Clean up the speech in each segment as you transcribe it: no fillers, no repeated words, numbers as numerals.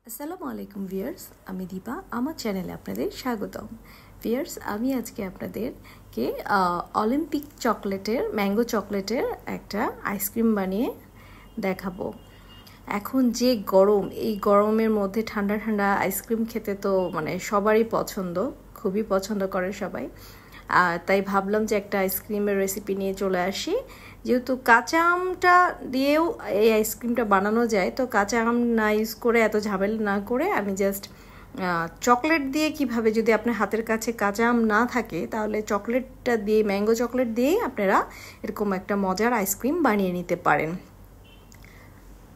আসসালামু আলাইকুম ভিউয়ার্স, আমি দীপা। আমার চ্যানেলে আপনাদের স্বাগতম। ভিউয়ার্স, আমি আজকে আপনাদেরকে অলিম্পিক চকলেটের ম্যাঙ্গো চকলেটের একটা আইসক্রিম বানিয়ে দেখাবো। এখন যে গরম, এই গরমের মধ্যে ঠান্ডা ঠান্ডা আইসক্রিম খেতে তো সবারই পছন্দ, খুবই পছন্দ করে সবাই। তাই ভাবলাম যে একটা আইসক্রিমের রেসিপি নিয়ে চলে আসি। যেহেতু কাঁচা আমটা দিয়েও এই আইসক্রিমটা বানানো যায়, তো কাঁচা আম না ইউজ করে, এত ঝামেলা না করে আমি জাস্ট চকলেট দিয়ে কিভাবে, যদি আপনার হাতের কাছে কাঁচা আম না থাকে তাহলে চকলেটটা দিয়ে, ম্যাঙ্গো চকলেট দিয়েই আপনারা এরকম একটা মজার আইসক্রিম বানিয়ে নিতে পারেন।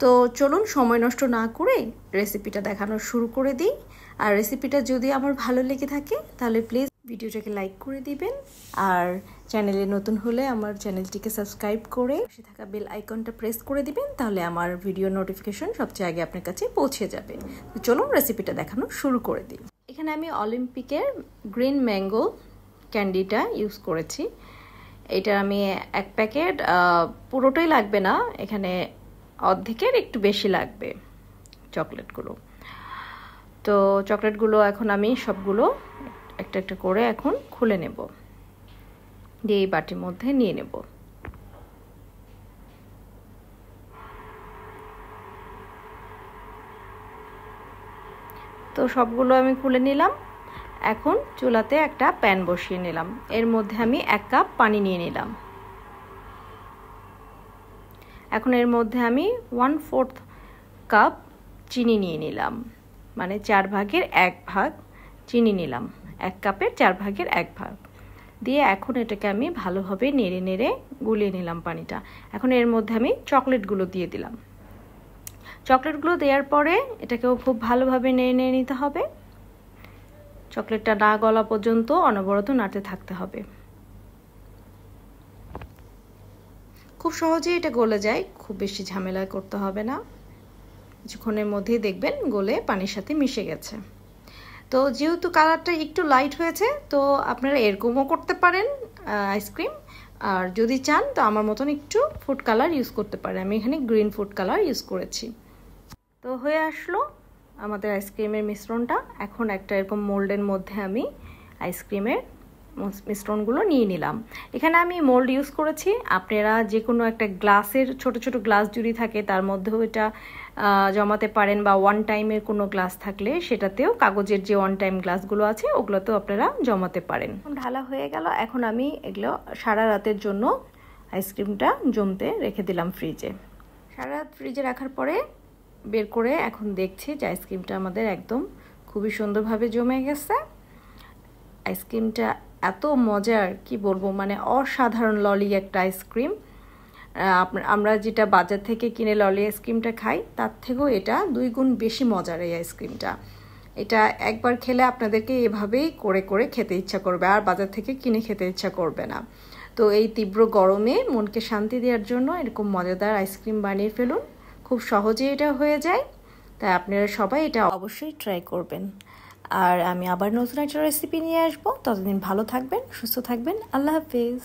তো চলুন সময় নষ্ট না করে রেসিপিটা দেখানো শুরু করে দিই। আর রেসিপিটা যদি আমার ভালো লেগে থাকে তাহলে প্লিজ ভিডিওটাকে লাইক করে দিবেন, আর চ্যানেলে নতুন হলে আমার চ্যানেলটিকে সাবস্ক্রাইব করে পাশে থাকা বেল আইকনটা প্রেস করে দিবেন, তাহলে আমার ভিডিও নোটিফিকেশন সবচেয়ে আগে আপনার কাছে পৌঁছে যাবে। তো চলুন রেসিপিটা দেখানো শুরু করে দিই। এখানে আমি অলিম্পিকের গ্রিন ম্যাঙ্গো ক্যান্ডিটা ইউজ করেছি। এটা আমি এক প্যাকেট, পুরোটাই লাগবে না, এখানে অর্ধেকের একটু বেশি লাগবে চকলেটগুলো। তো চকলেটগুলো এখন আমি সবগুলো একটা একটা করে এখন খুলে নেব, দিয়ে এই বাটির মধ্যে নিয়ে নেব। তো সবগুলো আমি খুলে নিলাম। এখন চুলাতে একটা প্যান বসিয়ে নিলাম, এর মধ্যে আমি 1 কাপ পানি নিয়ে নিলাম। এখন এর মধ্যে আমি 1/4 কাপ চিনি নিয়ে নিলাম, মানে 4 ভাগের 1 ভাগ চিনি নিলাম। 1 কাপের 4 ভাগের 1 ভাগ দিয়ে এখন এটাকে আমি ভালোভাবে নেড়ে নেড়ে গুলিয়ে নিলাম পানিটা। এখন এর মধ্যে আমি চকলেটগুলো দিয়ে দিলাম। চকলেটগুলো দেওয়ার পরে এটাকেও খুব ভালোভাবে নেড়ে নেড়ে নিতে হবে। চকলেটটা না গলা পর্যন্ত অনবরত নাড়তে থাকতে হবে। খুব সহজেই এটা গলে যায়, খুব বেশি ঝামেলা করতে হবে না। কিছুক্ষণের মধ্যেই দেখবেন গলে পানির সাথে মিশে গেছে। তো যেহেতু কালারটা একটু লাইট হয়েছে, তো আপনারা এরকমও করতে পারেন আইসক্রিম, আর যদি চান তো আমার মতন একটু ফুড কালার ইউজ করতে পারেন। আমি এখানে গ্রিন ফুড কালার ইউজ করেছি। তো হয়ে আসলো আমাদের আইসক্রিমের মিশ্রণটা। এখন একটা এরকম মোল্ডের মধ্যে আমি আইসক্রিমের মিশ্রণগুলো নিয়ে নিলাম। এখানে আমি মোল্ড ইউজ করেছি, আপনারা যে কোনো একটা গ্লাসের, ছোট ছোট গ্লাস যদি থাকে তার মধ্যেও এটা জমাতে পারেন, বা ওয়ান টাইমের কোনো গ্লাস থাকলে সেটাতেও, কাগজের যে ওয়ান টাইম গ্লাসগুলো আছে ওগুলোতেও আপনারা জমাতে পারেন। ঢালা হয়ে গেল। এখন আমি এগুলো সারা রাতের জন্য আইসক্রিমটা জমতে রেখে দিলাম ফ্রিজে। সারা রাত ফ্রিজে রাখার পরে বের করে এখন দেখছি যে আইসক্রিমটা আমাদের একদম খুবই সুন্দরভাবে জমে গেছে। আইসক্রিমটা এত মজার, কি বলবো, অসাধারণ ললি একটা আইসক্রিম। আমরা যেটা বাজার থেকে কিনে ললি আইসক্রিমটা খাই তার থেকেও এটা 2 গুণ বেশি মজার এই আইসক্রিমটা। এটা একবার খেলে আপনাদেরকে এভাবেই করে করে খেতে ইচ্ছা করবে, আর বাজার থেকে কিনে খেতে ইচ্ছা করবে না। তো এই তীব্র গরমে মনকে শান্তি দেওয়ার জন্য এরকম মজাদার আইসক্রিম বানিয়ে ফেলুন। খুব সহজেই এটা হয়ে যায়, তাই আপনারা সবাই এটা অবশ্যই ট্রাই করবেন। আর আমি আবার নতুন একটা রেসিপি নিয়ে আসবো। ততদিন ভালো থাকবেন, সুস্থ থাকবেন। আল্লাহ হাফেজ।